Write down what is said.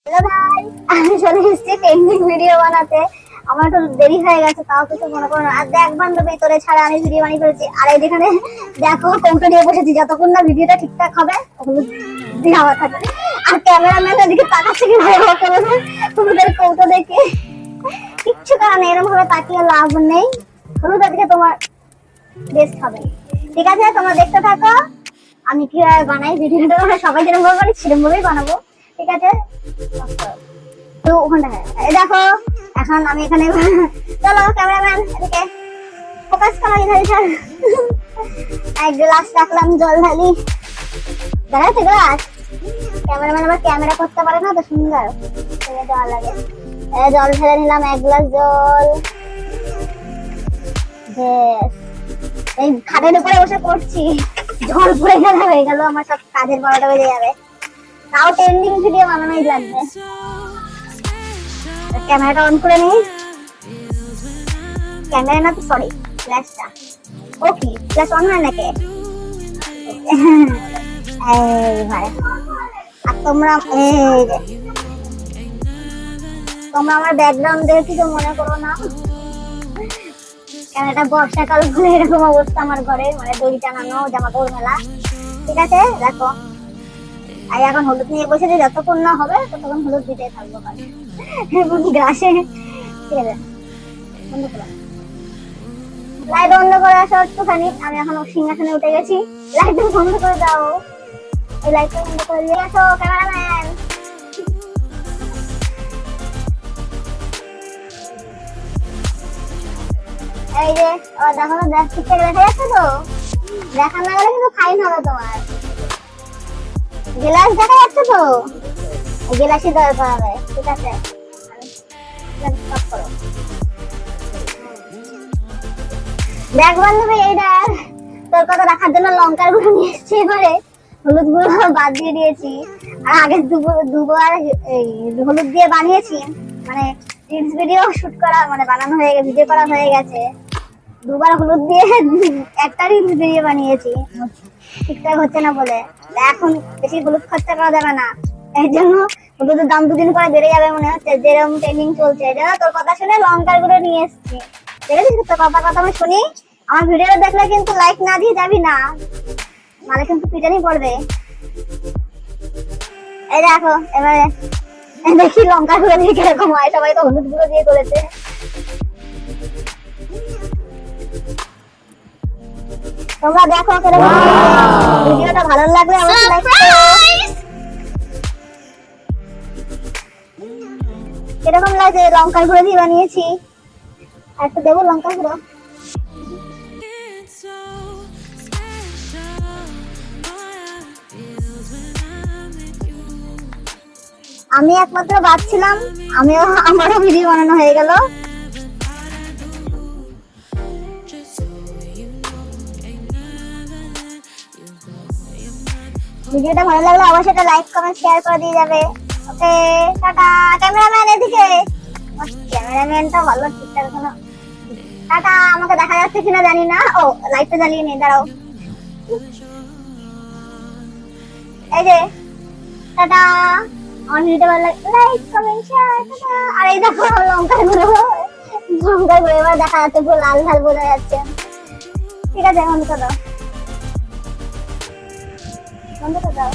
Hello ভাই, আমি চলে এসেছি ট্রেন্ডিং ভিডিও বানাতে। আমার একটু দেরি হয়ে গেছে, তাও কিছু মনে করো না। আর দেখ বান্ধবী, তোরে ছাড়া আমি ভিডিও বানিয়ে ফেলেছি। আর এইখানে দেখো কৌটো নিয়ে বসেছি, যতক্ষণ না ভিডিওটা ঠিকঠাক হবে দিয়ে আমার থাকবে। আর ক্যামেরাম্যান এদিকে তাকাচ্ছে কি ভাই আমাকে বলে, তোমাদের কৌটো দেখে কিচ্ছু করার নেই, এরকম ভাবে তাকিয়ে লাভ নেই। হলুদ আজকে তোমার বেস্ট হবে, ঠিক আছে? তোমরা দেখতে থাকো আমি কিভাবে বানাই ভিডিওটা। সবাই যেরকম ভাবে বানাই সেরকম ভাবেই বানাবো, ঠিক আছে? তো ওখানে দেখো, এখন আমি এখানে চলো ক্যামেরাম্যান এদিকে ফোকাস করো। এখানে এক গ্লাস রাখলাম, জল ঢালি। দেখাচ্ছে গ্লাস? ক্যামেরাম্যান আবার ক্যামেরা করতে পারে না তো সুন্দর, দেওয়া লাগে। জল ঢেলে নিলাম, এক গ্লাস জল। এই খাটের উপরে বসে করছি, জল পড়ে গেলে হয়ে গেল আমার সব কাজের 12টা বেজে যাবে। তাও ট্রেন্ডিং ভিডিও বানানোই লাগবে। ক্যামেরাটা অন করে নিই। ক্যামেরা না তো, সরি, ফ্ল্যাশটা। ও কি ফ্ল্যাশ অন হয় নাকি? এইবারে আর তোমরা তোমরা আমার ব্যাকগ্রাউন্ড দেখে কিছু মনে করো না। কারণ এটা বর্ষাকাল বলে এরকম অবস্থা আমার ঘরে, মানে দড়ি টানানো, জামা কাপড় মেলা, ঠিক আছে? দেখো, আর এখন হলুদ নিয়ে বসে যে যতক্ষণ না হবে ততক্ষণ হলুদ দিতে থাকবো। গাছে ঠিক আছে, বন্ধ করো, লাইট বন্ধ করে আসো একটুখানি। আমি এখন সিংহাসনে উঠে গেছি, লাইট বন্ধ করে দাও। এই লাইটটা বন্ধ করে দিয়ে আসো ক্যামেরাম্যান। এই যে দেখো তো, ঠিকঠাক দেখা যাচ্ছে তো? দেখা না গেলে কিন্তু ফাইন হবে তোমার। গ্লাস দেখা যাচ্ছে তো? গ্লাসই দরকার হবে, ঠিক আছে? দেখ বান্ধবী, এইটা তোর কথা রাখার জন্য লঙ্কার গুঁড়ো নিয়ে এসেছি, এবারে হলুদ গুঁড়ো বাদ দিয়ে দিয়েছি। আর আগে দুবার হলুদ দিয়ে বানিয়েছি, মানে রিলস ভিডিও শুট করা, মানে বানানো হয়ে গেছে, ভিডিও করা হয়ে গেছে। দুবার হলুদ দিয়ে একটা রিলস ভিডিও বানিয়েছি, ঠিকঠাক হচ্ছে না বলে। এখন বেশি হলুদ খরচা করা যাবে না, এর জন্য হলুদের দাম দুদিন পরে বেড়ে যাবে মনে হচ্ছে, যেরকম ট্রেনিং চলছে। এই জন্য তোর কথা শুনে লঙ্কার গুঁড়ো নিয়ে এসেছি, দেখেছিস? তোর কথা আমি শুনি। আমার ভিডিও দেখলে কিন্তু লাইক না দিয়ে যাবি না, মানে কিন্তু পিটানি পড়বে। এই দেখো, এবারে দেখি লঙ্কা গুঁড়ো দিয়ে কিরকম হয়। সবাই তো হলুদ গুঁড়ো দিয়ে করেছে। তোমরা দেখো কিরকম। ভিডিওটা ভালো লাগলে অবশ্যই লাইক করো। কিরকম লাগছে? লঙ্কার গুঁড়ো দিয়ে বানিয়েছি। একটা দেবো লঙ্কার গুঁড়ো। আমি একমাত্র বাঁচছিলাম, আমারও ভিডিও বানানো হয়ে গেল। ভিডিওটা ভালো লাগলে অবশ্যই একটা লাইক কমেন্ট শেয়ার করে দিয়ে যাবে। ওকে, টাটা। ক্যামেরাম্যান এদিকে, ক্যামেরাম্যানটা ভালো ঠিকঠাক কোনো। টাটা। আমাকে দেখা যাচ্ছে কিনা জানি না। ও, লাইটটা জ্বালিয়ে নেই, দাঁড়াও। এই যে টাটা। আমার ভিডিওটা ভালো লাগে লাইক কমেন্ট শেয়ার, টাটা। আর এই দেখো লঙ্কার গুঁড়ো, এবার দেখা যাচ্ছে পুরো লাল লাল বোঝা যাচ্ছে। ঠিক আছে, বন্ধ করে দাও, বন্ধ করে দাও।